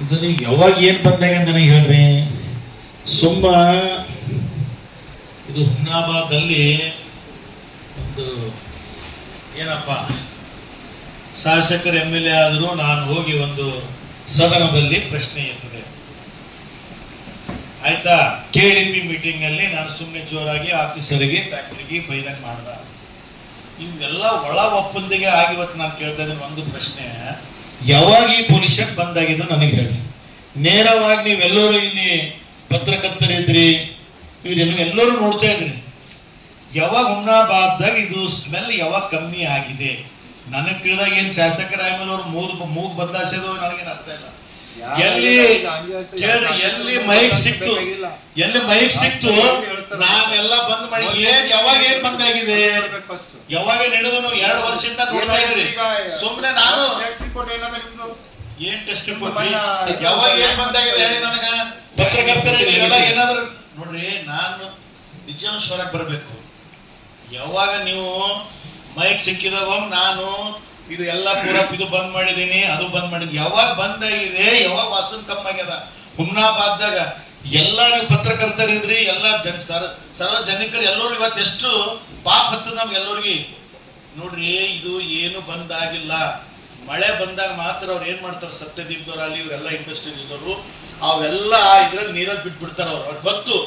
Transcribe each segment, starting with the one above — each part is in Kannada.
ಇದನ್ನ ಯಾವಾಗ ಏನು ಬಂದಾಗ ನನಗೆ ಹೇಳ್ರಿ. ಸುಮ್ಮ ಇದು ಹುಮ್ನಾಬಾದಲ್ಲಿ ಒಂದು ಏನಪ್ಪ ಶಾಸಕರು MLA ಆದರೂ ನಾನು ಹೋಗಿ ಒಂದು ಸದನದಲ್ಲಿ ಪ್ರಶ್ನೆ ಎತ್ತದೆ ಆಯ್ತಾ. KDP ಮೀಟಿಂಗ್ ಅಲ್ಲಿ ನಾನು ಸುಮ್ಮನೆ ಜೋರಾಗಿ ಆಫೀಸರಿಗೆ ಫ್ಯಾಕ್ಟ್ರಿಗೆ ಬೈದಂಗೆ ಮಾಡ್ದ. ಇವೆಲ್ಲ ಒಳ ಒಪ್ಪಂದಿಗೆ ಆಗಿವತ್ತು ನಾನು ಕೇಳ್ತಾ ಇದ್ದೀನಿ ಒಂದು ಪ್ರಶ್ನೆ, ಯಾವಾಗ ಈ ಪೊಲ್ಯೂಷನ್ ಬಂದಾಗಿದ್ದು ನನಗೆ ಹೇಳಿ. ನೇರವಾಗಿ ನೀವೆಲ್ಲರೂ ಇಲ್ಲಿ ಪತ್ರಕರ್ತರಿದ್ರಿ, ಎಲ್ಲರೂ ನೋಡ್ತಾ ಇದ್ರಿ, ಯಾವಾಗ ಹುಮ್ನಾಬಾದ್ದಾಗ ಇದು ಸ್ಮೆಲ್ ಯಾವಾಗ ಕಮ್ಮಿ ಆಗಿದೆ? ನನಗೆ ತಿಳಿದಾಗ ಏನು ಶಾಸಕರ ಆಮೇಲೆ ಅವ್ರು ಮೂಗ್ ಬದಲಾಯಿಸೋದು ನನಗೇನು ಅರ್ಥ ಇಲ್ಲ. ಎಲ್ಲಿ ಮೈಕ್ ಸಿಕ್ತು ನಾವೆಲ್ಲ ಬಂದ್ ಮಾಡಿ ಯಾವಾಗ ಏನ್ ಬಂದಾಗಿದೆ, ಯಾವಾಗ ನಡೆದು ನಾವು 2 ವರ್ಷದಿಂದ ನೋಡ್ತಾ ಇದ್ರಿ. ಸುಮ್ನೆ ನಾನು ಏನ್ ಟೆಸ್ಟ್ ರಿಪೋರ್ಟ್ ಯಾವಾಗ ಏನ್ ಬಂದಾಗಿದೆ ಹೇಳಿ ನನಗ. ಪತ್ರಕರ್ತರು ನೀವೆಲ್ಲ ಏನಾದ್ರು ನೋಡ್ರಿ, ನಾನು ನಿಜಾಂಶವರಾಗಿ ಬರ್ಬೇಕು. ಯಾವಾಗ ನೀವು ಮೈಕ್ ಸಿಕ್ಕಿದಾಗ ನಾನು ಇದು ಎಲ್ಲ ಪೂರಪ್ ಇದು ಬಂದ್ ಮಾಡಿದೀನಿ, ಅದು ಬಂದ್ ಮಾಡಿದೀನಿ, ಯಾವಾಗ ಬಂದಾಗಿದೆ, ಯಾವಾಗ ವಾಸನ್ ಕಮ್ಮಾಗ್ಯದ ಹುಮ್ನಾಬಾದ್ದಾಗ ಎಲ್ಲ ನೀವು ಪತ್ರಕರ್ತರಿದ್ರಿ, ಎಲ್ಲ ಸಾರ್ವಜನಿಕರು ಎಲ್ಲರೂ ಇವತ್ತು ಎಷ್ಟು ಪಾಪ ಹತ್ತದ ನಮ್ಗೆಲ್ಲರಿಗೆ ನೋಡ್ರಿ. ಇದು ಏನು ಬಂದಾಗಿಲ್ಲ. ಮಳೆ ಬಂದಾಗ ಮಾತ್ರ ಅವ್ರು ಏನ್ ಮಾಡ್ತಾರೆ, ಸತ್ಯದೀಪದವ್ರು ಇವರೆಲ್ಲ ಇಂಡಸ್ಟ್ರೀಸ್ದವರು ಅವೆಲ್ಲ ಇದ್ರಲ್ಲಿ ನೀರಲ್ಲಿ ಬಿಟ್ಬಿಡ್ತಾರ. ಅವ್ರು ಗೊತ್ತು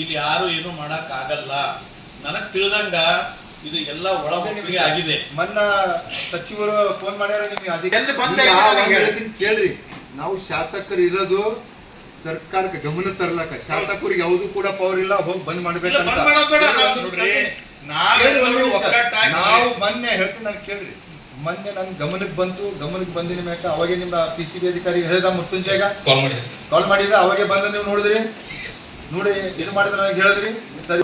ಇಲ್ಲಿ ಯಾರು ಏನು ಮಾಡಕ್ ಆಗಲ್ಲ. ನನಗ್ ತಿಳಿದಂಗ ಇದು ಎಲ್ಲ ಒಳಗೊಪ್ಪಿಗೆ ಆಗಿದೆ. ಮೊನ್ನ ಸಚಿವರು ಫೋನ್ ಮಾಡ್ಯಾರ ಕೇಳ್ರಿ. ನಾವು ಶಾಸಕರು ಇರೋದು ಸರ್ಕಾರಕ್ಕೆ ಗಮನ ತರ್ಲಕ್ಕ, ಶಾಸಕರಿಗೆ ಯಾವುದು ಕೂಡ ಪವರ್ ಇಲ್ಲ ಹೋಗಿ ಬಂದ್ ಮಾಡ್ಬೇಕಂತ ನಾವು ಮೊನ್ನೆ ಹೇಳ್ತೀನಿ. ನಾನು ಕೇಳ್ರಿ, ಮೊನ್ನೆ ನನ್ ಗಮನಕ್ಕೆ ಬಂದಿನ ಮ್ಯಾಕ ಅವಾಗೆ ನಿಮ್ಮ PCB ಅಧಿಕಾರಿ ಹೇಳಿದ ಮುರ್ತುಂಜಾಗ ಕಾಲ್ ಮಾಡಿದ್ರೆ ಅವಾಗೆ ಬಂದು ನೀವು ನೋಡಿದ್ರಿ, ನೋಡಿ ಏನು ಮಾಡಿದ್ರೆ ನನಗೆ ಹೇಳಿದ್ರಿ, ಸರಿ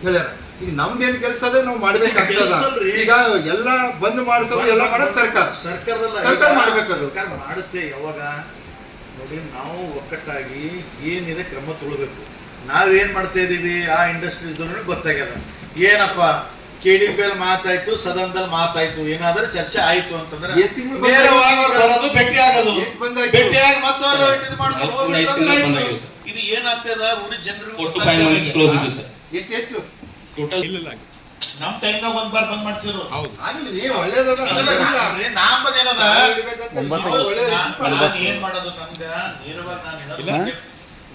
ಹೇಳ್ಯಾರ. ಈಗ ನಮ್ದೇನ್ ಕೆಲಸ ಅದೇ ನಾವು ಮಾಡ್ಬೇಕಾಗ್ತದ. ಈಗ ಎಲ್ಲ ಬಂದ್ ಮಾಡಿಸೋದು ಎಲ್ಲ ಮಾಡೋದು ಸರ್ಕಾರ ಮಾಡ್ಬೇಕದು ಮಾಡುತ್ತೆ. ಯಾವಾಗ ನೋಡಿ ನಾವು ಒಕ್ಕಟ್ಟಾಗಿ ಏನಿದೆ ಕ್ರಮ ತುಳಬೇಕು. ನಾವೇನ್ ಮಾಡ್ತಾ ಇದೀವಿ ಆ ಇಂಡಸ್ಟ್ರೀಸ್ ಗೊತ್ತಾಗ್ಯದ. ಏನಪ್ಪ KDP ಅಲ್ಲಿ ಮಾತಾಯ್ತು, ಸದನದಲ್ಲಿ ಮಾತಾಯ್ತು, ಏನಾದ್ರೂ ಚರ್ಚೆ ಆಯ್ತು ಅಂತಂದ್ರೆ ಬರೋದು ಭೇಟಿ ಆಗೋದು, ಭೇಟಿಯಾಗಿ ಮತ್ತವರು ಇದು ಏನಾಗ್ತದ ಊರಿ ಜನರಿಗೆ ಎಷ್ಟು ನಮ್ ಟೈಮ್ನಾಗ ಒಂದ್ ಬಾರ್ ಬಂದ್ ಮಾಡ್ಸಿರು. ಏನ್ ಮಾಡೋದು ನಮ್ಗ ನೇರವಾಗಿ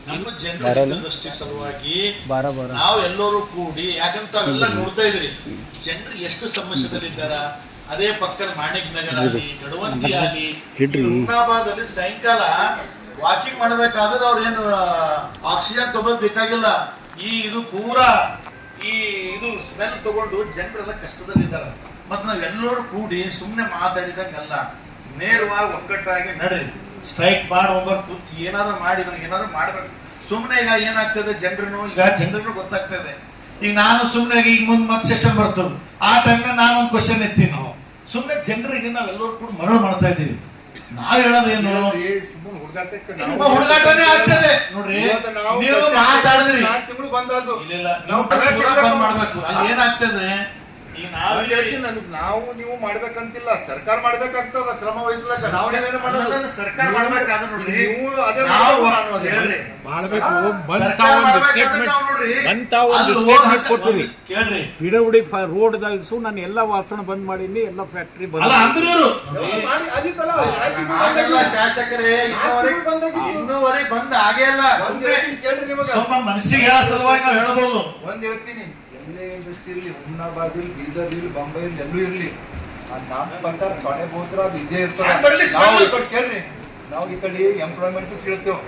ನಮ್ಮ ಜನರ ದೃಷ್ಟಿ ಸಲುವಾಗಿ ನಾವು ಎಲ್ಲರೂ ಕೂಡಿ, ಯಾಕಂತ ಅವೆಲ್ಲ ನೋಡ್ತಾ ಇದ್ರಿ ಜನರು ಎಷ್ಟು ಸಮಸ್ಯೆದಲ್ಲಿದ್ದಾರ. ಅದೇ ಪಕ್ಕದ ಮಾಣಿಕ್ ನಗರ ಆಗಲಿ, ಗಡವಂತಿ ಆಗಲಿ, ಹುಮ್ನಾಬಾದ್ ಅಲ್ಲಿ ಸಾಯಂಕಾಲ ವಾಕಿಂಗ್ ಮಾಡ್ಬೇಕಾದ್ರೆ ಅವ್ರ ಏನು ಆಕ್ಸಿಜನ್ ತಗೋದ್ ಬೇಕಾಗಿಲ್ಲ. ಇದು ಪೂರಾ ಇದು ಸ್ಮೆಲ್ ತಗೊಂಡು ಜನರೆಲ್ಲ ಕಷ್ಟದಲ್ಲಿದ್ದಾರೆ. ಮತ್ ನಾವೆಲ್ಲರೂ ಕೂಡಿ ಸುಮ್ನೆ ಮಾತಾಡಿದಂಗಲ್ಲ, ನೇರವಾಗಿ ಒಕ್ಕಟ್ಟಾಗಿ ನಡ್ರಿ, ಸ್ಟ್ರೈಕ್ ಮಾಡಿ ಕೂತ್ ಏನಾದ್ರು ಮಾಡಿ ನನಗೆ ಏನಾದ್ರು ಮಾಡ್ಬೇಕು. ಸುಮ್ನೆ ಈಗ ಏನಾಗ್ತದೆ ಜನರನ್ನು ಗೊತ್ತಾಗ್ತದೆ. ಈಗ ನಾನು ಸುಮ್ನೆ ಈಗ ಮುಂದೆ ಮತ್ತೆ ಸೆಷನ್ ಬರ್ತದೆ, ಆ ಟೈಮ್ನ ನಾನು ಒಂದು ಕ್ವಶನ್ ಎತ್ತೀನಿ. ಸುಮ್ನೆ ಜನರಿಗೆ ನಾವೆಲ್ಲರೂ ಕೂಡ ಮರಳು ಮಾಡ್ತಾ ಇದ್ದೀವಿ. ನಾವ್ ಹೇಳೋದೇನು, ಹುಡುಗಾಟನೇ ಆಗ್ತದೆ ನೋಡ್ರಿ. ನೀವು ಮಾತಾಡಿದ್ರಿ ಇಲ್ಲ ನಾವು ಬಂದ್ ಮಾಡ್ಬೇಕು. ಅಲ್ಲಿ ಏನಾಗ್ತದೆ, ಈಗ ನಾವು ನೀವು ಮಾಡ್ಬೇಕಂತಿಲ್ಲ, ಸರ್ಕಾರ ಮಾಡ್ಬೇಕಾಗ್ತದ ಕ್ರಮ ವಹಿಸ್ಲಕ್ಕ. ನಾವು ಸರ್ಕಾರ ಮಾಡ್ಬೇಕಾದ್ರೆ ನೋಡ್ರಿ, ಪಿಡಬ್ಲ್ಯೂಡಿ ರೋಡ್ ನಾನು ಎಲ್ಲ ವಾಸನ ಬಂದ್ ಮಾಡೀನಿ, ಎಲ್ಲ ಫ್ಯಾಕ್ಟ್ರಿ ಬಂದ್. ಶಾಸಕರೇ ಇನ್ನೂವರೆಗೆ ಬಂದ ಹಾಗೆ ಅಲ್ಲ, ಮನಸ್ಸಿಗೆ ಹೇಳೋ ಸಲುವಾಗಿ ನಾವು ಹೇಳ್ಬೋದು. ಒಂದ್ ಹೇಳ್ತೀನಿ, ಇಂಡಸ್ಟ್ರಿಯಲ್ಲಿ ಹುಮ್ನಾಬಾದ್ ಇರ್ಲಿ, ಬೀದರ್ ಇರ್ಲಿ, ಬಾಂಬೆ ಇರ್ಲಿ, ಎಲ್ಲೂ ಇರ್ಲಿ, ನಮ್ಮ ಪ್ರಕಾರ ಕೊನೆ ಬೋತ್ರ ಅದು ಇದ್ದೇ ಇರ್ತದೆ. ಕೇಳ್ರಿ, ನಾವು ಈ ಕಡೆ ಎಂಪ್ಲಾಯ್ಮೆಂಟ್ ಕೇಳ್ತೇವ್,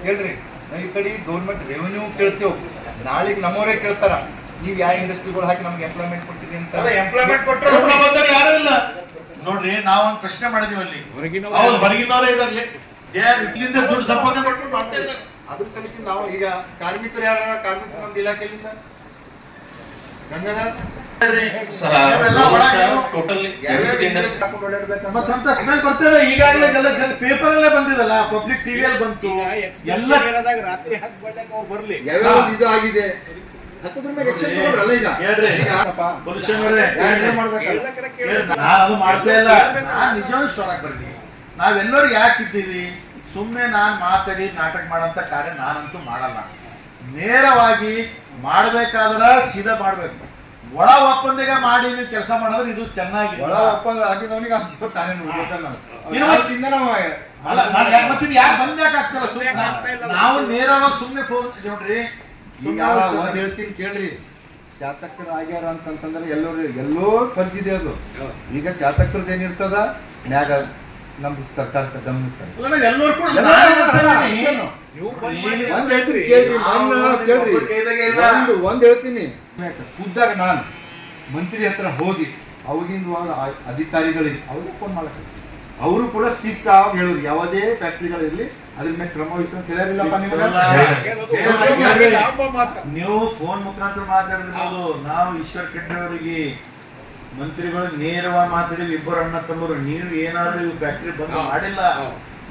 ಕೇಳ್ರಿ, ನಾವು ಈ ಕಡೆ ಗೌರ್ಮೆಂಟ್ ರೆವೆನ್ಯೂ ಕೇಳ್ತೇವ್. ನಾಳೆಗೆ ನಮ್ಮವರೇ ಕೇಳ್ತಾರ, ನೀವು ಯಾವ ಇಂಡಸ್ಟ್ರಿಗಳು ಹಾಕಿ ನಮ್ಗೆ ಎಂಪ್ಲಾಯ್ಮೆಂಟ್ ಕೊಟ್ಟಿರಿ ಅಂತ. ಎಂಪ್ಲಾಯ್ಮೆಂಟ್ ಕೊಟ್ಟರೆ ಯಾರು ಇಲ್ಲ ನೋಡ್ರಿ. ನಾವೊಂದು ಪ್ರಶ್ನೆ ಮಾಡಿದೀವಿ ಅಲ್ಲಿ, ಹೊರಗಿನವರೇ ಇದಾರೆ, ಇಲ್ಲಿಂದ ದುಡ್ಡು ಸಂಪಾದನೆ ಮಾಡ್ಕೊಂಡು ಮಾಡ್ತಾ ಇದ್ದಾರೆ. ಅದ್ರ ಸಲುವಾಗಿ ನಾವು ಈಗ ಕಾರ್ಮಿಕರು ಯಾರ ಕಾರ್ಮಿಕ ಒಂದು ಇಲಾಖೆಯಿಂದ ಈಗಾಗಲೇ ಪೇಪರ್ ಅಲ್ಲೇ ಬಂದಿದಲ್ಲ, ಪಬ್ಲಿಕ್ ಟಿವಿಯಲ್ಲಿ ಬಂತು ಎಲ್ಲ ರಾತ್ರಿ ಬರ್ಲಿ ಇದು ಆಗಿದೆ. ನಾವೆಲ್ಲರೂ ಯಾಕಿದ್ದೀವಿ, ಸುಮ್ಮನೆ ನಾನು ಮಾತಾಡಿ ನಾಟಕ ಮಾಡೋಂಥ ಕಾರ್ಯ ನಾನಂತೂ ಮಾಡಲ್ಲ. ನೇರವಾಗಿ ಮಾಡಬೇಕಾದ್ರೆ ಸೀದಾ ಮಾಡಬೇಕು. ಒಳ ಒಪ್ಪಂದಿಗೆ ಮಾಡಿ ನೀವು ಕೆಲಸ ಮಾಡಿದ್ರೆ ಇದು ಚೆನ್ನಾಗಿ. ಒಳ ಒಪ್ಪಂದ ಆಗಿದವನಿಗೆ ತಾನೇ ನೋಡ್ಬೇಕಲ್ಲ ಅಲ್ಲ, ನಾನು ಯಾಕೆ ಬಂದಾಗ್ತಲ್ಲ. ನಾವು ನೇರವಾಗಿ ಸುಮ್ಮನೆ ಫೋನ್ ನೋಡ್ರಿ. ಈಗ ಒಂದ್ ಹೇಳ್ತೀನಿ ಕೇಳ್ರಿ, ಶಾಸಕರು ಆಗ್ಯಾರ ಅಂತಂತಂದ್ರೆ ಎಲ್ಲೋ ಪರಿಸ್ಥಿತಿ ಅದು. ಈಗ ಶಾಸಕರದ್ದು ಏನಿರ್ತದ ಮ್ಯಾಗ ನಮ್ ಸರ್ಕಾರದ ಗಮನಕ್ಕೆ ಎಲ್ಲರೂ ಕೂಡ ಒಂದ್ ಹೇಳ್ತೀನಿ ಕೇಳ್ರಿ, ಒಂದ್ ಹೇಳ್ತೀನಿ. ಖುದ್ದಾಗ ನಾನು ಮಂತ್ರಿ ಹತ್ರ ಹೋಗಿ ಅವಾಗಿಂದ ಅಧಿಕಾರಿಗಳಿಗೆ ಅವ್ರಿಗೆ ಫೋನ್ ಮಾಡಕ್ಕೆ ಅವರು ಕೂಡ ಸ್ಟ್ರಿಕ್ಟ್ ಆಗಿ ಹೇಳೋರು, ಯಾವುದೇ ಫ್ಯಾಕ್ಟ್ರಿಗಳಿರ್ಲಿ ಅದ್ರ ಮೇಲೆ ಕ್ರಮ ವಹಿಸೋದು ತಿಳಿಯಲಿಲ್ಲಪ್ಪ ನಿಮಗೆ. ನೀವು ಫೋನ್ ಮುಖಾಂತರ ಮಾತಾಡಿರ್ಬೋದು. ನಾವು ಈಶ್ವರ್ ಖಂಡ್ರೆ ಅವರಿಗೆ ಮಂತ್ರಿಗಳು ನೇರವಾಗಿ ಮಾತಾಡಿವಿ. ಇಬ್ಬರು ಅಣ್ಣ ತಮ್ಮರು, ನೀವು ಏನಾದ್ರು ಇವು ಫ್ಯಾಕ್ಟ್ರಿ ಬಂದ್ ಮಾಡಿಲ್ಲ,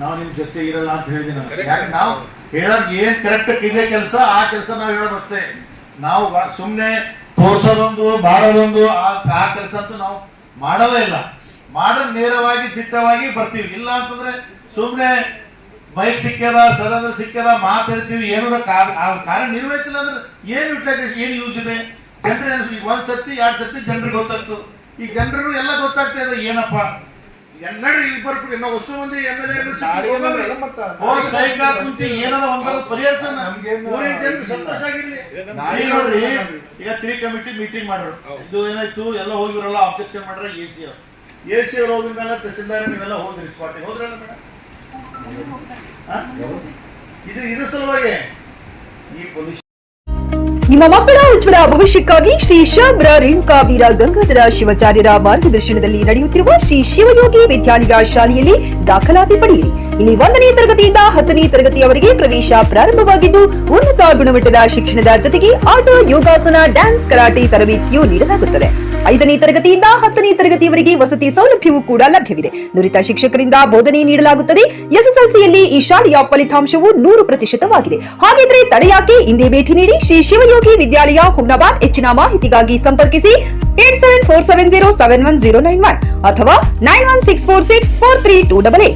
ನಾವು ನಿಮ್ ಜೊತೆ ಇರಲ್ಲ ಅಂತ ಹೇಳಿದಿನ. ಯಾಕೆ ನಾವು ಹೇಳೋದ್ ಏನ್ ಕರೆಕ್ಟ್ ಇದೆ ಕೆಲಸ, ಆ ಕೆಲಸ ನಾವು ಹೇಳೋದಷ್ಟೇ. ನಾವು ಸುಮ್ನೆ ತೋರ್ಸೋದೊಂದು ಮಾಡೋದೊಂದು ಆ ಕೆಲಸ ಅಂತೂ ನಾವು ಮಾಡೋದೇ ಇಲ್ಲ. ಮಾಡ್ರೆ ನೇರವಾಗಿ ದಿಟ್ಟವಾಗಿ ಬರ್ತೀವಿ. ಇಲ್ಲ ಅಂತಂದ್ರೆ ಸುಮ್ನೆ ಬೈಕ್ ಸಿಕ್ಕದ ಸದನ ಸಿಕ್ಕದ ಮಾತಾಡ್ತೀವಿ. ಏನಾರ ಕಾರ್ಯ ನಿರ್ವಹಿಸಿಲ್ಲ ಅಂದ್ರೆ ಏನ್ ಯುಟಿಲೈಸೇಷನ್, ಏನ್ ಯೂಸ್ ಇದೆ? ಜನರು ಒಂದ್ ಸತಿ 2 ಸತಿ ಜನರಿಗೆ ಗೊತ್ತಾಗ್ತು. ಈ ಜನರು ಎಲ್ಲ ಗೊತ್ತಾಗ್ತಾ ಇದೆ ಏನಪ್ಪ ಎಲ್ಲರೂ ಇಬ್ಬರು ನಾವು ಹೊಸ ಮಂದಿ MLA ಏನದ ಒಂದರ ಪರಿಹರಿಸೋಣ. ಸಂತೋಷ ಆಗಿರ್ಲಿ. ನೋಡ್ರಿ, ಈಗ 3 ಕಮಿಟಿ ಮೀಟಿಂಗ್ ಮಾಡ್ರು. ಇದು ಏನಾಯ್ತು, ಎಲ್ಲ ಹೋಗಿರಲ್ಲ ಅಬ್ಜೆಕ್ಷನ್ ಮಾಡ್ರ AC ಅವ್ರು ಹೋದ್ರ ಮೇಲೆ ತಹಸೀಲ್ದಾರ್ ನೀವೆಲ್ಲ ಹೋದ್ರಿ, ಸ್ಪಾಟಿಗೆ ಹೋದ್ರಲ್ಲ ಮೇಡಮ್. ಇದು ಸಲುವಾಗಿ ಈ ಪೊಲೀಸ್ ನಿಮ್ಮ ಮಕ್ಕಳ ಉಜ್ವಲ ಭವಿಷ್ಯಕ್ಕಾಗಿ ಶ್ರೀ ಶಾಬ್ರ ರೇಣುಕಾ ವೀರ ಗಂಗಾಧರ ಶಿವಾಚಾರ್ಯರ ಮಾರ್ಗದರ್ಶನದಲ್ಲಿ ನಡೆಯುತ್ತಿರುವ ಶ್ರೀ ಶಿವಯೋಗಿ ವಿದ್ಯಾಲಯ ಶಾಲೆಯಲ್ಲಿ ದಾಖಲಾತಿ ಪಡೆಯಿರಿ. ಇಲ್ಲಿ 1ನೇ ತರಗತಿಯಿಂದ 10ನೇ ತರಗತಿಯವರೆಗೆ ಪ್ರವೇಶ ಪ್ರಾರಂಭವಾಗಿದ್ದು, ಉನ್ನತ ಗುಣಮಟ್ಟದ ಶಿಕ್ಷಣದ ಜೊತೆಗೆ ಆಟ, ಯೋಗಾಸನ, ಡ್ಯಾನ್ಸ್, ಕರಾಟೆ ತರಬೇತಿಯೂ ನೀಡಲಾಗುತ್ತದೆ. 5ನೇ ತರಗತಿಯಿಂದ 10ನೇ ತರಗತಿಯವರೆಗೆ ವಸತಿ ಸೌಲಭ್ಯವೂ ಕೂಡ ಲಭ್ಯವಿದೆ. ನುರಿತ ಶಿಕ್ಷಕರಿಂದ ಬೋಧನೆ ನೀಡಲಾಗುತ್ತದೆ. SSLCಯಲ್ಲಿ ಈ ಶಾಲೆಯ ಫಲಿತಾಂಶವು 100%ವಾಗಿದೆ. ಹಾಗಿದ್ರೆ ತಡೆಯಾಕೆ? ಇಂದೇ ಭೇಟಿ ನೀಡಿ ಶ್ರೀ ಶಿವಯೋಗಿ ವಿದ್ಯಾಲಯ, ಹುಮ್ನಾಬಾದ್. ಹೆಚ್ಚಿನ ಮಾಹಿತಿಗಾಗಿ ಸಂಪರ್ಕಿಸಿ 8747071091 ಅಥವಾ 9164643288.